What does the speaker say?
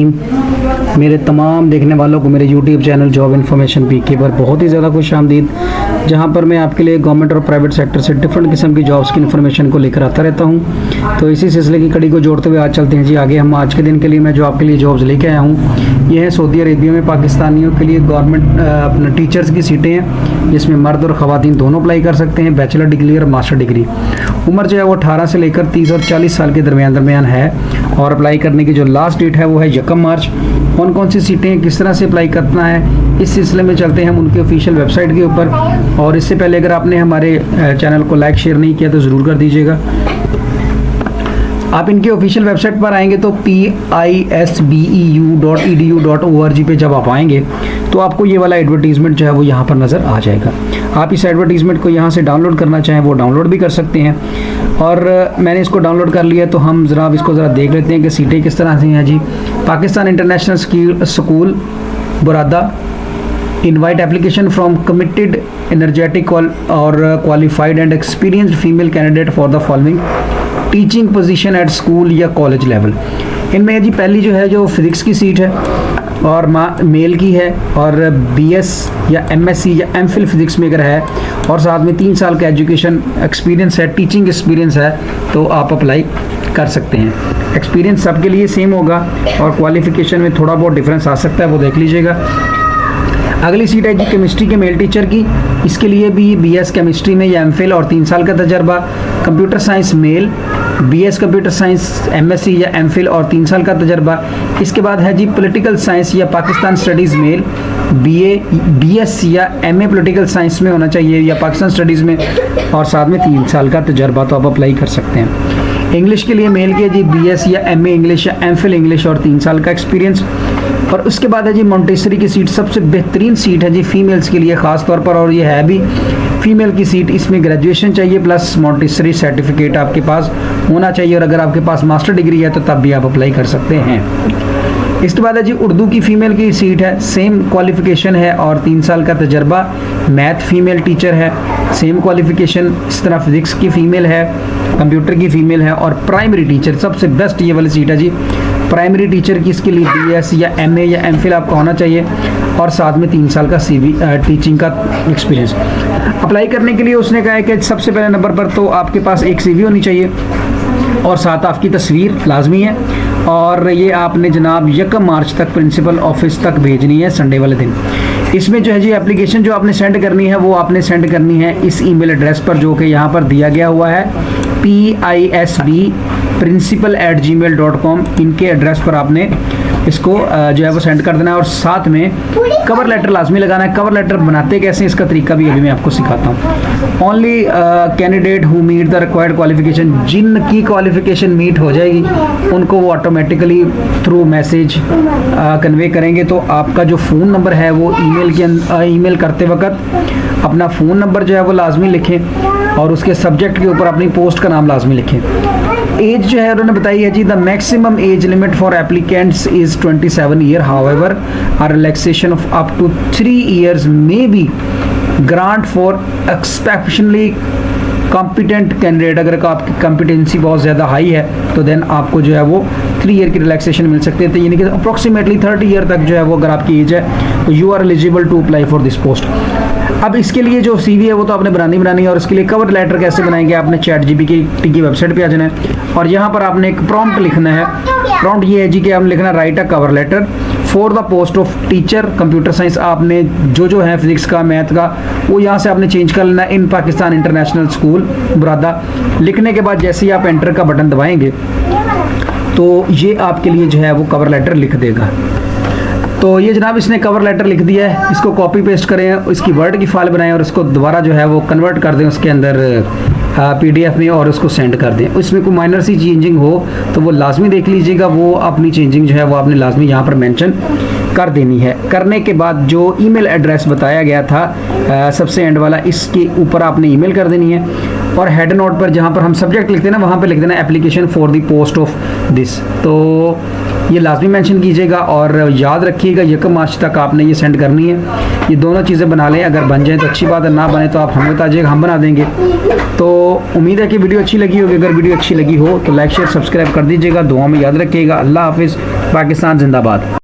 मेरे तमाम देखने वालों को मेरे YouTube चैनल जॉब इन्फॉर्मेशन पीके पर बहुत ही ज़्यादा खुश आमदीद, जहाँ पर मैं आपके लिए गवर्नमेंट और प्राइवेट सेक्टर से डिफरेंट किस्म की जॉब्स की इन्फॉर्मेशन को लेकर आता रहता हूँ। तो इसी सिलसिले की कड़ी को जोड़ते हुए आज चलते हैं जी आगे। हम आज के दिन के लिए मैं जो आपके लिए जॉब्स लेके आया हूँ, ये है सऊदी अरेबिया में पाकिस्तानियों के लिए गवर्नमेंट अपने टीचर्स की सीटें हैं, जिसमें मर्द और ख़वातीन दोनों अप्लाई कर सकते हैं। बैचलर डिग्री और मास्टर डिग्री, उम्र जो है वो 18 से लेकर 30 और 40 साल के दरमियान है। और अप्लाई करने की जो लास्ट डेट है वो है 1 मार्च। कौन कौन सी सीटें हैं, किस तरह से अप्लाई करना है, इस सिलसिले में चलते हैं हम उनके ऑफिशियल वेबसाइट के ऊपर। और इससे पहले अगर आपने हमारे चैनल को लाइक शेयर नहीं किया तो ज़रूर कर दीजिएगा। आप इनके ऑफिशियल वेबसाइट पर आएंगे तो pisbeu.edu.org पे जब आप आएंगे तो आपको ये वाला एडवर्टीज़मेंट जो है वो यहाँ पर नज़र आ जाएगा। आप इस एडवर्टीज़मेंट को यहाँ से डाउनलोड करना चाहें वो डाउनलोड भी कर सकते हैं। और मैंने इसको डाउनलोड कर लिया, तो हम इसको ज़रा देख लेते हैं कि सीटें किस तरह से हैं जी। पाकिस्तान इंटरनेशनल स्कूल बुरादा invite application from committed energetic or qualified and experienced female candidate for the following teaching position at school या college level। इनमें जी पहली जो है जो फिज़िक्स की सीट है और मेल की है, और BS या MSc या MPhil फिज़िक्स में अगर है और साथ में 3 साल का एजुकेशन एक्सपीरियंस है, टीचिंग एक्सपीरियंस है, तो आप अप्लाई कर सकते हैं। एक्सपीरियंस सबके लिए सेम होगा और क्वालिफ़िकेशन में थोड़ा बहुत डिफरेंस आ सकता है, वो देख लीजिएगा। अगली सीट है जी केमिस्ट्री के मेल टीचर की। इसके लिए भी BS केमिस्ट्री में या MPhil और 3 साल का तजर्बा। Computer science male, BS computer science MSc या MPhil और 3 साल का तजर्बा। इसके बाद है जी पॉलिटिकल साइंस या पाकिस्तान स्टडीज़ मेल, BS या MA पॉलिटिकल साइंस में होना चाहिए या पाकिस्तान स्टडीज़ में, और साथ में 3 साल का तजर्बा, तो आप अप्लाई कर सकते हैं। इंग्लिश के लिए मेल की है जी BS या MA इंग्लिश या MPhil इंग्लिश और 3 साल का एक्सपीरियंस। और उसके बाद है जी मॉन्टेसरी की सीट, सबसे बेहतरीन सीट है जी फीमेल्स के लिए ख़ास तौर पर, और ये है भी फीमेल की सीट। इसमें ग्रेजुएशन चाहिए प्लस मॉन्टेसरी सर्टिफिकेट आपके पास होना चाहिए, और अगर आपके पास मास्टर डिग्री है तो तब भी आप अप्लाई कर सकते हैं। इसके बाद है जी उर्दू की फ़ीमेल की सीट है, सेम क्वालिफ़िकेशन है और 3 साल का तजर्बा। मैथ फीमेल टीचर है, सेम क्वालिफ़िकेशन। इस तरह फिज़िक्स की फ़ीमेल है, कंप्यूटर की फ़ीमेल है, और प्राइमरी टीचर सबसे बेस्ट ये वाली सीट है जी। प्राइमरी टीचर की इसके लिए BS या MA या MPhil आपका होना चाहिए, और साथ में 3 साल का टीचिंग का एक्सपीरियंस। अप्लाई करने के लिए उसने कहा है कि सबसे पहले नंबर पर तो आपके पास एक CV होनी चाहिए और साथ आपकी तस्वीर लाजमी है, और ये आपने जनाब 1 मार्च तक प्रिंसिपल ऑफिस तक भेजनी है, संडे वाले दिन। इसमें जो है जी एप्लीकेशन जो आपने सेंड करनी है वो आपने सेंड करनी है इस ईमेल एड्रेस पर जो कि यहाँ पर दिया गया हुआ है, pisbprincipal@gmail.com। इनके एड्रेस पर आपने इसको जो है वो सेंड कर देना है, और साथ में कवर लेटर लाजमी लगाना है। कवर लेटर बनाते कैसे, इसका तरीका भी अभी मैं आपको सिखाता हूँ। Only candidate who meet the required qualification, जिनकी क्वालिफिकेशन मीट हो जाएगी उनको वो ऑटोमेटिकली थ्रू मैसेज कन्वे करेंगे। तो आपका जो फ़ोन नंबर है वो ईमेल करते वक्त अपना फ़ोन नंबर जो है वो लाजमी लिखें, और उसके सब्जेक्ट के ऊपर अपनी पोस्ट का नाम लाजमी लिखें। एज जो है उन्होंने बताई है जी, the maximum age limit for applicants is 27 year, however a relaxation of up to 3 years may be grant for exceptionally competent candidate. अगर आपकी कॉम्पिटेंसी बहुत ज़्यादा हाई है तो देन आपको जो है वो 3 ईयर की रिलैक्सेशन मिल सकती है। तो यानी कि अप्रॉक्सीमेटली 30 ईयर तक जो है वो अगर आपकी एज है तो you are eligible to apply for this post. अब इसके लिए जो CV है वो तो आपने बनानी है, और इसके लिए कवर लेटर कैसे बनाएंगे, आपने ChatGPT की वेबसाइट पे आ जाना है, और यहाँ पर आपने एक प्रॉम्प्ट लिखना है। प्रॉम्प्ट ये है जी कि आपने लिखना write a cover letter for the post of teacher computer science. आपने जो है फिजिक्स का, मैथ का, वो यहाँ से आपने चेंज कर लेना इन पाकिस्तान इंटरनेशनल स्कूल बुरादा। लिखने के बाद जैसे ही आप एंटर का बटन दबाएंगे तो ये आपके लिए जो है वो कवर लेटर लिख देगा। तो ये जनाब इसने कवर लेटर लिख दिया है, इसको कॉपी पेस्ट करें, इसकी वर्ड की फाइल बनाएं और इसको दोबारा जो है वो कन्वर्ट कर दें उसके अंदर PDF में, और उसको सेंड कर दें। इसमें कोई माइनर सी चेंजिंग हो तो वो लाजमी देख लीजिएगा, वो अपनी चेंजिंग जो है वो आपने लाजमी यहाँ पर मेंशन कर देनी है। करने के बाद जो ईमेल एड्रेस बताया गया था सबसे एंड वाला, इसके ऊपर आपने ईमेल कर देनी है, और हेड नोट पर जहाँ पर हम सब्जेक्ट लिखते हैं ना वहाँ पे लिख देना application for the post of this. तो ये लाजमी मेंशन कीजिएगा, और याद रखिएगा 1 मार्च तक आपने ये सेंड करनी है। ये दोनों चीज़ें बना लें, अगर बन जाए तो अच्छी बात है, ना बने तो आप हमें बताइएगा, हम बना देंगे। तो उम्मीद है कि वीडियो अच्छी लगी होगी। अगर वीडियो अच्छी लगी हो तो लाइक शेयर सब्सक्राइब कर दीजिएगा। दुआ में याद रखिएगा। अल्लाह हाफिज़। पाकिस्तान जिंदाबाद।